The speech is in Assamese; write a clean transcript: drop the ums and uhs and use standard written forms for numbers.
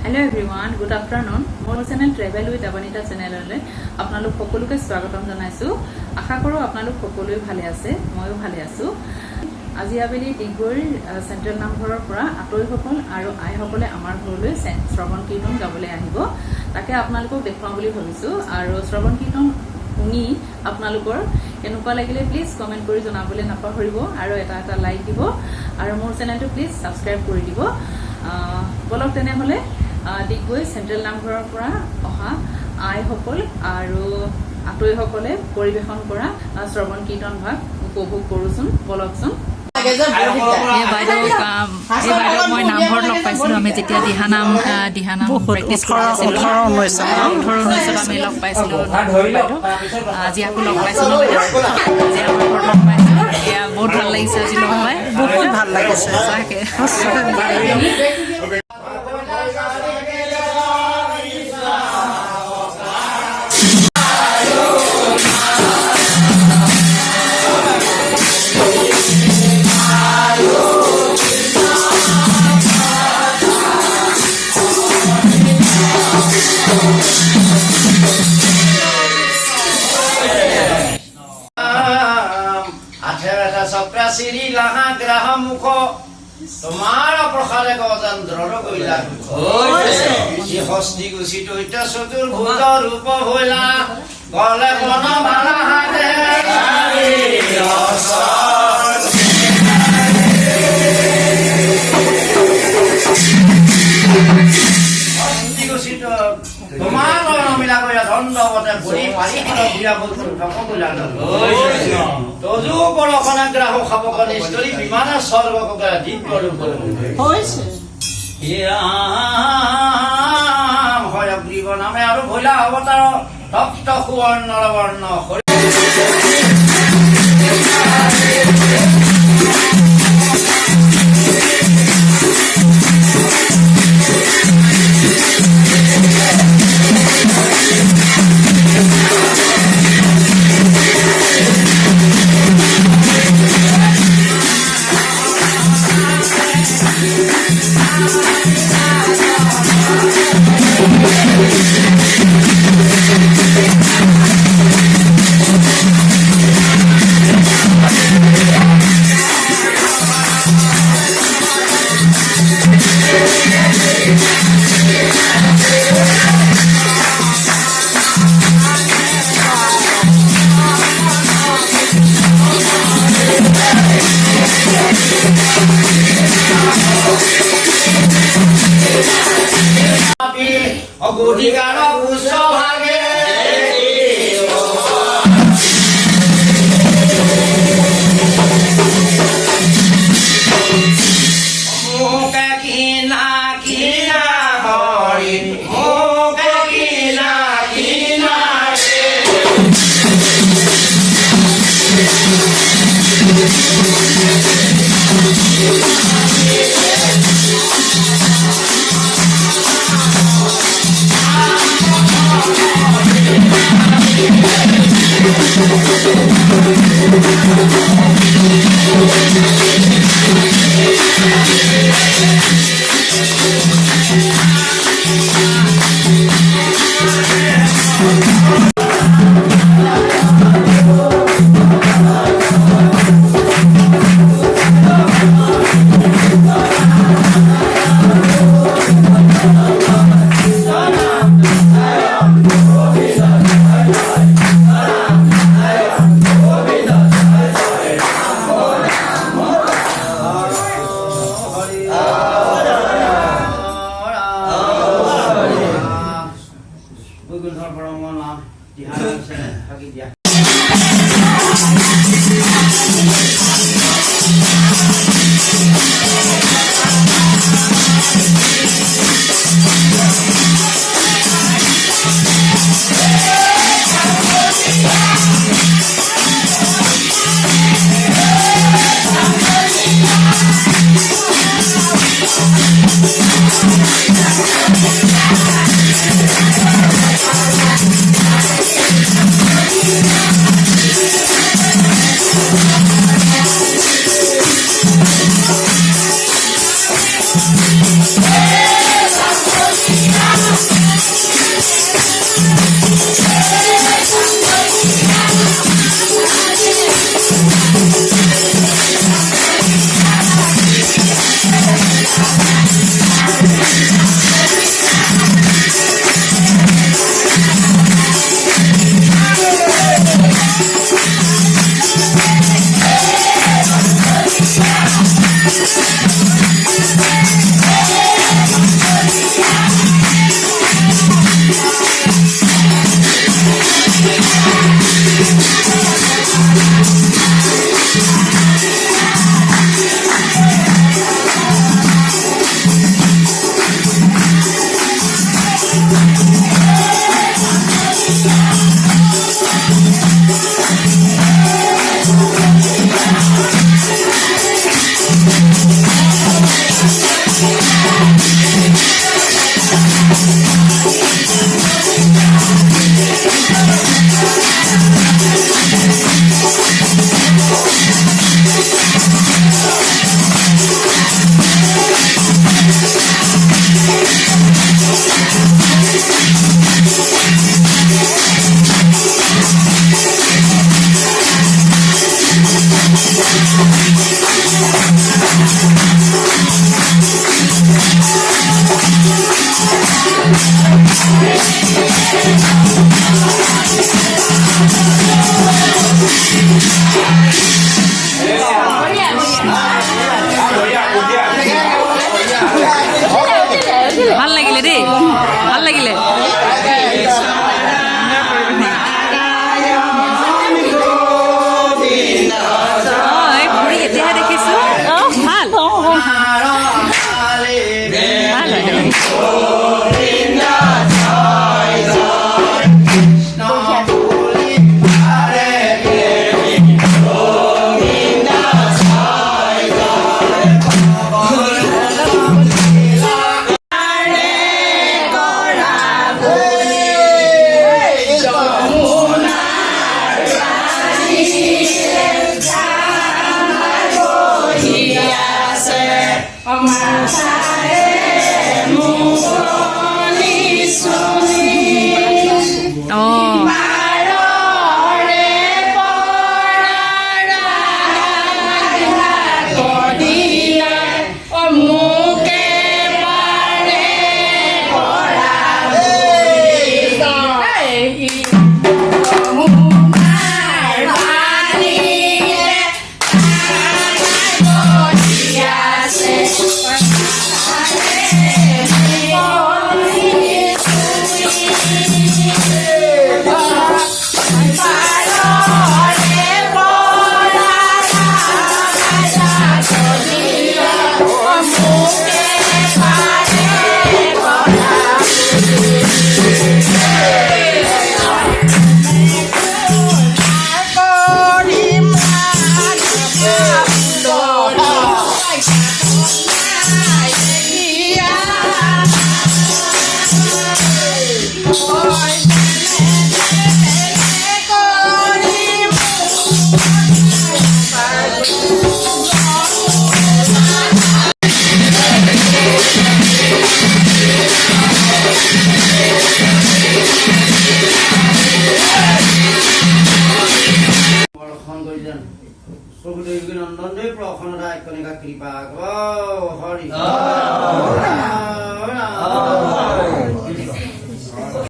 Hello everyone, good afternoon. More channel Travel with Abanita channel le apnalok সকলোকে স্বাগতম জনাইছো আশা কৰো আপোনালোক সকলোৱে ভালে আছে ময়ো ভালে আছো আজি আবেলি ডিগবৈ সেন্ট্ৰেল নামঘৰৰ পৰা আতৈসকল আৰু আইসকলে আমাৰ ঘৰলৈ শ্ৰৱণ কীৰ্তন গাবলৈ আহিব তাকে আপোনালোকক দেখুৱাম বুলি ভাবিছো আৰু শ্ৰৱণ কীৰ্তন শুনি আপোনালোকৰ কেনেকুৱা লাগিলে প্লিজ কমেন্ট কৰি জনাবলৈ নাপাহৰিব আৰু এটা লাইক দিব আৰু মোৰ চেনেলটো প্লিজ সাবস্ক্ৰাইব কৰি দিব বলক তেনেহলে ডিগবৈ সেন্ট্ৰেল নামঘৰৰ পৰা অহা আইসকল আৰু আতৈসকলে পৰিবেশন কৰা শ্ৰৱণ কীৰ্তন ভাগ উপভোগ কৰোচোন বলকচোন বাইদেউ মই নামঘৰত লগ পাইছিলো আমি যেতিয়া দিহানাম প্ৰেক্টিছ কৰিছিলো 18-19 আমি লগ পাইছিলো আজি আকৌ লগ পাইছো বহুত ভাল লাগিছে আজি লগ পাই বহুত ভাল লাগিছে Siri laha graha mukho tomara prokhare gojan droro goila si hosti gusi to ita sotur bhuta rupa hoila gole mona mala hate hari asar hosti gusi to tomara namila goya dhanda bote buri pari hara bira boltu thako goila তোজু পৰখনা গ্ৰাহ খাবকন স্তৰী বিমানা সৰ্বকৰা দিন কৰো হৈছে ইয়াম হয় গ্ৰীব নামে আৰু ভৈলা অৱতাৰ তপ্ত সুৱৰ্ণ নৰবৰ্ণ অগুধিকাৰ পুষ্প ভাগে মুখে কিনা কিনা হৰি মুখে কিনা কিনা ভাল লাগিলে দেই ভাল লাগিলে ঘূৰি এতিয়াহে দেখিছো ভাল ভাল নন্দনে প্ৰসন্নতা কণিকা কৃপা হৰি